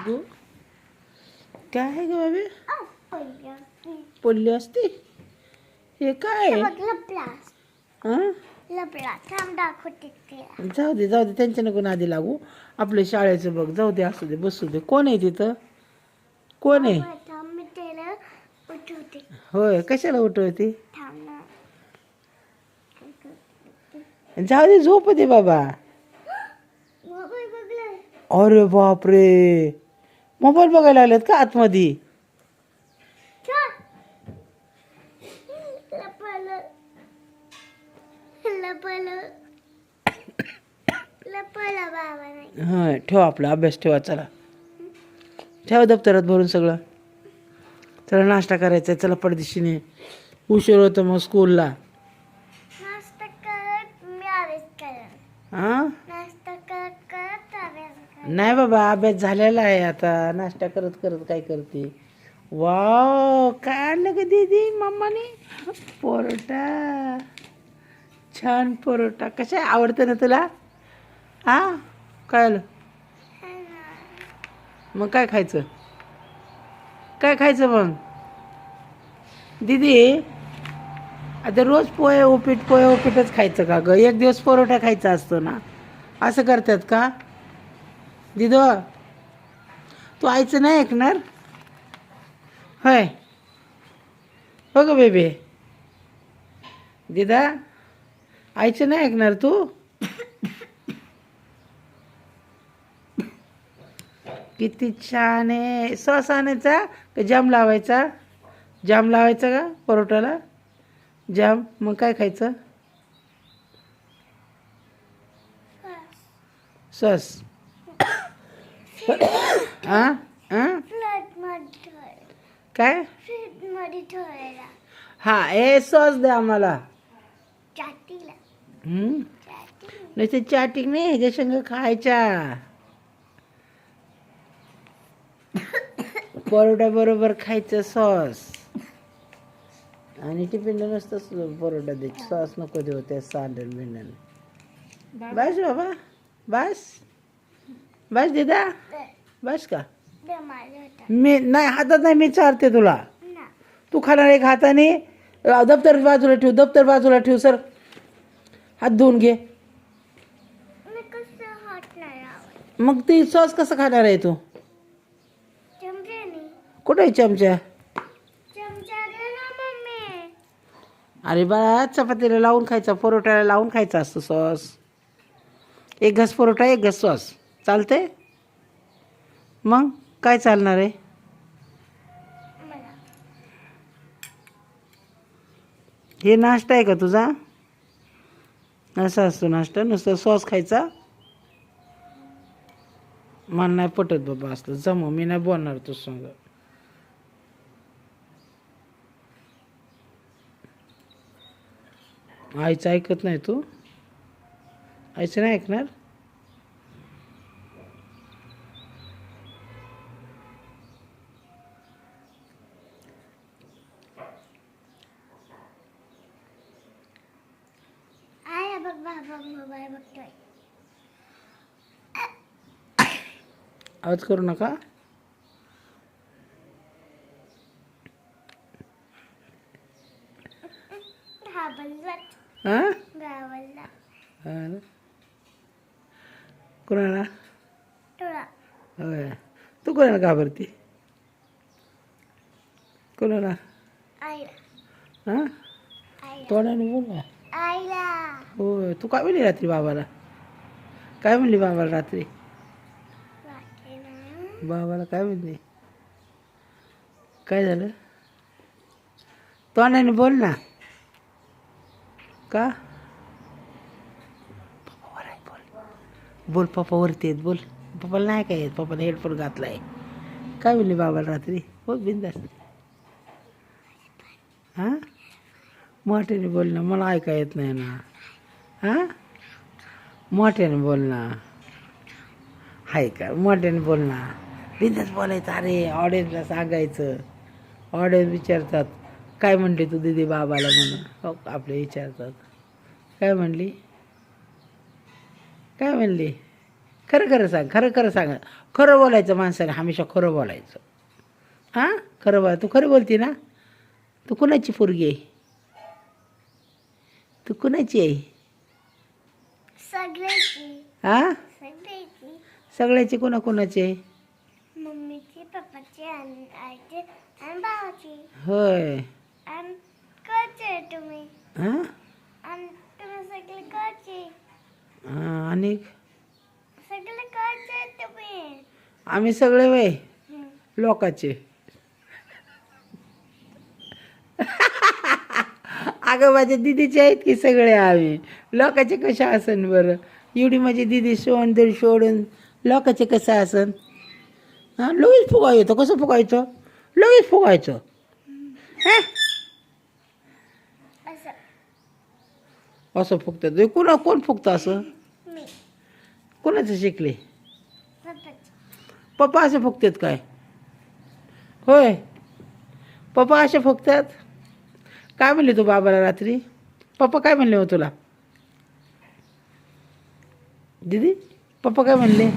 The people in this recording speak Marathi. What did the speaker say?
गो काय आहे ग बाबी पोल्ली असते हे काय हां जाऊ दे त्यांच्या नको नादी लागू आपल्या शाळेचं बघ जाऊ दे असू दे बसू दे कोण आहे तिथं कोण आहे होय कशाला उठवते जाऊ दे झोप दे बाबा अरे बापरे मोबाईल बघायला लागलेत का आतमध्ये हा ठेवा आपला अभ्यास ठेवा चला ठेवा दप्तरात भरून सगळं चला नाश्ता करायचा चला पडदिशीने उशीर होतं मग स्कूलला हा नाही बाबा अभ्यास झालेला आहे आता नाश्ता करत करत काय करते वाव काय आणलं ग दीदी मम्माने परोटा छान परोटा कशा आवडतं ना तुला हा काय आलं मग काय खायचं मग दीदी आता रोज पोहे उपीटच खायचं का ग एक दिवस परोठा खायचा असतो ना असं करतात का दिदो तू आईचं नाही ऐकणार होय हो ग बेबी दिदा आईचं नाही ऐकणार तू किती छान आहे सॉस आणायचा का जाम लावायचा का परोठाला जाम मग काय खायचं सॉस हां काय हा हे सॉस द्या आम्हाला नुसते चॅटिंग नाही ह्याच्या संग खायच्या परोठा बरोबर खायचं सॉस आणि टिफिनला नसतं परोठा द्यायची सॉस नको देऊ त्या सांडण बिंडण बस बाबा बस दिदा बस का मी नाही हातात नाही मी चारते तुला तू खाणार एक हाताने दप्तर बाजूला ठेव सर हात धुवून घे मग ती सॉस कसं खाणार आहे तू कुठे आहे चमचा अरे बाळा चपातीला लावून खायचा परोठ्याला लावून खायचा असतो सॉस एक घास परोठा एक घास सॉस चालते मग काय चालणार आहे हे नाश्ता आहे का तुझा असा असतो नाश्ता नुसतं सॉस खायचा मला नाही पटत बाबा असलं जमव मी नाही बोलणार तू संग आईचं ऐकत नाही तू आईचं नाही ऐकणार आवाज करू नका हां कोणाला होय तू कोणाला घाबरते कोणाला हां तोंडाने बोल ना होय तू काय म्हणली रात्री बाबाला रात्री बाबाला काय म्हणली काय झालं तोंडाने बोल ना का पप्पावर आहे बोल पप्पा वरती आहेत बोल पप्पाला नाही काय येत पप्पाला हेडफोन घातला आहे काय म्हणली बाबाला रात्री बोल बिंदास हां मोठ्याने बोल ना मला ऐका येत नाही ना हां मोठ्याने बोल ना हाय का मोठ्याने बोल ना बिंदास बोलायचं अरे ऑडियन्सला सांगायचं ऑडियन्स विचारतात काय म्हणली तू दीदी बाबाला म्हणून हो आपले विचारतात काय म्हणली खरं खरं सांग खरं बोलायचं माणसाने, हमेशा खरं बोलायचं. हां खरं बोला. तू खरं बोलती ना? तू कुणाची पोरगी आहे? तू कुणाची आहे? सगळ्याची. हां सगळ्याची. सगळ्याची कोणाकोणाचे? मम्मीची, पप्पाची आणि आईची आणि भावाची. होय. आणि कळचे तुम्ही. हां आणि तुम्ही सगळे कळचे. आणि सगळे कळचे तुम्ही. आम्ही सगळे वय हम्म. लोकाचे. अगं माझ्या दिदीचे आहेत की सगळे आम्ही लोकाचे कशा असन बरं? एवढी माझी दिदी सोडून लोकाचे कसं असन? हां लगेच फुगा येतो. कसं फुगायचं? लगेच फुगायचं. हां असं. असं फुगतं. कोण फुगतं असं? मी. कोणाचं शिकले? पप्पाची. पप्पा असे फुगतात काय? होय पप्पा असे फुगतात? काय म्हणले तू बाबाला रात्री? पप्पा काय म्हणले हो तुला? दीदी पप्पा काय म्हणले?